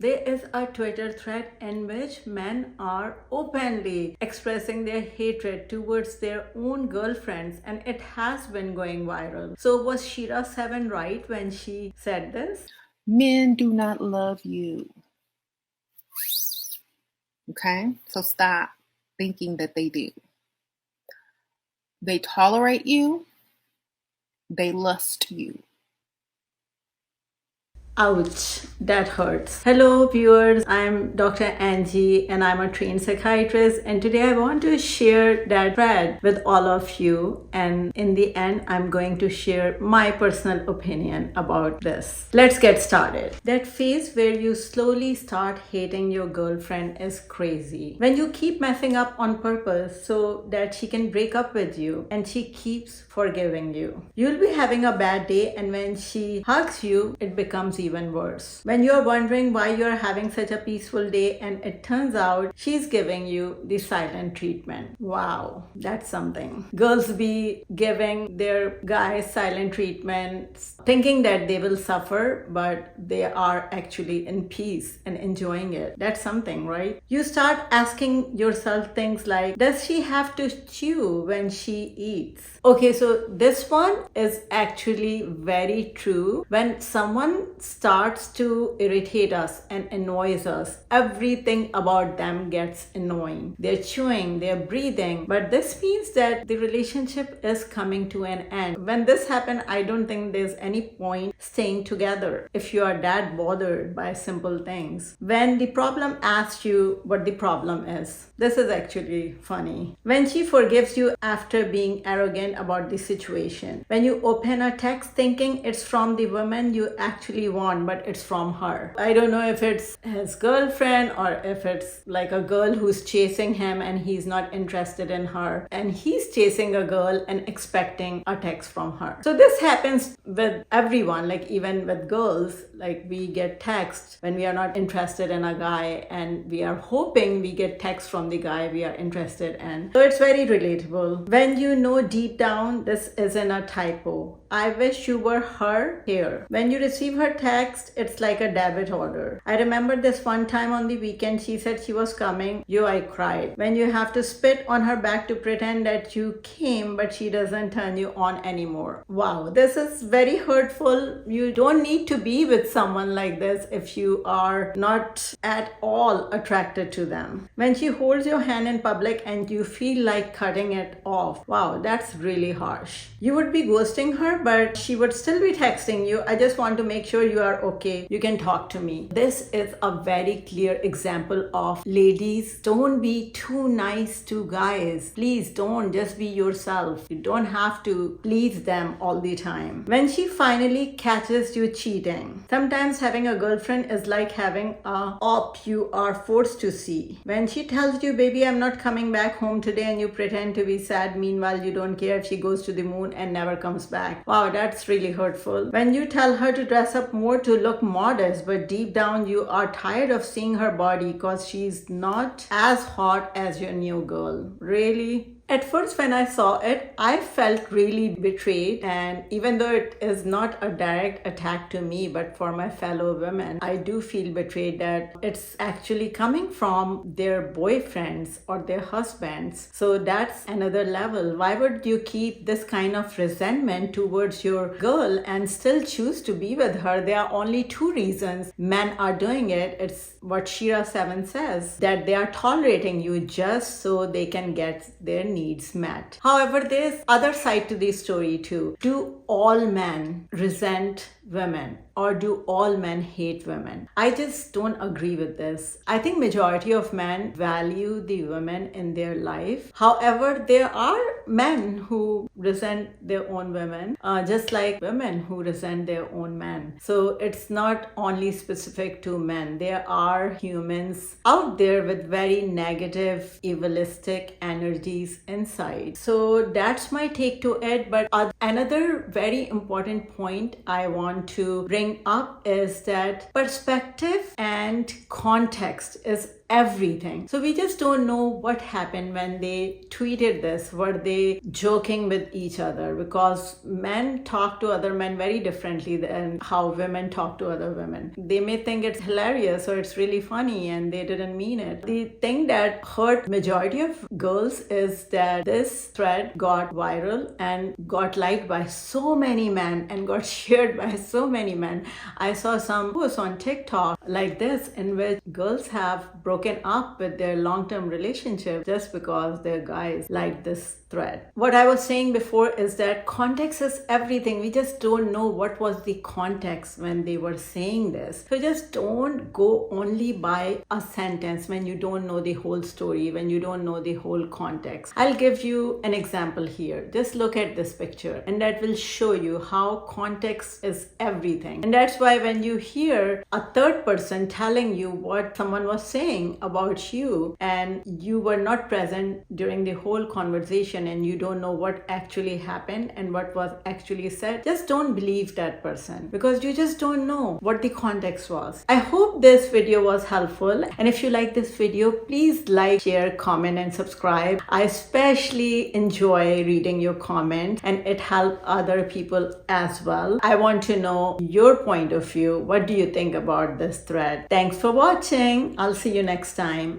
There is a Twitter thread in which men are openly expressing their hatred towards their own girlfriends, and it has been going viral. So, was Shira 7 right when she said this? Men do not love you. Okay? So stop thinking that they do. They tolerate you, they lust you. Ouch, that hurts. Hello, viewers. I'm Dr. Angie and I'm a trained psychiatrist. And today I want to share that thread with all of you. And in the end, I'm going to share my personal opinion about this. Let's get started. That phase where you slowly start hating your girlfriend is crazy. When you keep messing up on purpose so that she can break up with you and she keeps forgiving you. You'll be having a bad day, and when she hugs you, it becomes even worse. When you're wondering why you're having such a peaceful day, and it turns out she's giving you the silent treatment. Wow, that's something. Girls be giving their guys silent treatments, thinking that they will suffer, but they are actually in peace and enjoying it. That's something, right? You start asking yourself things like, does she have to chew when she eats? Okay, so this one is actually very true. When someone starts to irritate us and annoys us, everything about them gets annoying. They're chewing, they're breathing, but this means that the relationship is coming to an end. When this happens, I don't think there's any point staying together if you are that bothered by simple things. When the problem asks you what the problem is, this is actually funny. When she forgives you after being arrogant about the situation. When you open a text thinking it's from the woman you actually want, but it's from her. I don't know if it's his girlfriend or if it's like a girl who's chasing him and he's not interested in her, and he's chasing a girl and expecting a text from her. So this happens with everyone, like even with girls. Like we get text when we are not interested in a guy, and we are hoping we get text from the guy we are interested in. So it's very relatable. When you know deep down this isn't a typo. I wish you were her here. When you receive her text, it's like a debit order. I remember this one time on the weekend, she said she was coming. I cried. When you have to spit on her back to pretend that you came, but she doesn't turn you on anymore. Wow, this is very hurtful. You don't need to be with someone like this if you are not at all attracted to them. When she holds your hand in public and you feel like cutting it off. Wow, that's really harsh. You would be ghosting her, but she would still be texting you. I just want to make sure you are okay. You can talk to me. This is a very clear example of ladies, don't be too nice to guys. Please don't, just be yourself. You don't have to please them all the time. When she finally catches you cheating, sometimes having a girlfriend is like having a op you are forced to see. When she tells you, baby, I'm not coming back home today, and you pretend to be sad, meanwhile you don't care if she goes to the moon and never comes back. Wow, that's really hurtful. When you tell her to dress up more to look modest, but deep down you are tired of seeing her body because she's not as hot as your new girl. Really? At first, when I saw it, I felt really betrayed, and even though it is not a direct attack to me, but for my fellow women, I do feel betrayed that it's actually coming from their boyfriends or their husbands. So that's another level. Why would you keep this kind of resentment towards your girl and still choose to be with her? There are only two reasons men are doing it. It's what Shira 7 says, that they are tolerating you just so they can get their needs met. However, there's other side to this story too. Do all men resent women, or do all men hate women? I just don't agree with this. I think majority of men value the women in their life. However, there are men who resent their own women, just like women who resent their own men. So it's not only specific to men. There are humans out there with very negative, evilistic energies inside. So that's my take to it. But another very important point I want to bring up is that perspective and context is everything. So we just don't know what happened when they tweeted this. Were they joking with each other? Because men talk to other men very differently than how women talk to other women. They may think it's hilarious or it's really funny and they didn't mean it. The thing that hurt majority of girls is that this thread got viral and got liked by so many men and got shared by so many men. I saw some posts on TikTok like this in which girls have broken up with their long-term relationship just because their guys liked this thread. What I was saying before is that context is everything. We just don't know what was the context when they were saying this. So just don't go only by a sentence when you don't know the whole story, when you don't know the whole context. I'll give you an example here. Just look at this picture and that will show you how context is everything. And that's why when you hear a third person telling you what someone was saying about you and you were not present during the whole conversation and you don't know what actually happened and what was actually said, just don't believe that person because you just don't know what the context was. I hope this video was helpful, and if you like this video, please like, share, comment and subscribe. I especially enjoy reading your comment and it helps other people as well. I want to know your point of view. What do you think about this thread? Thanks for watching. I'll see you next time.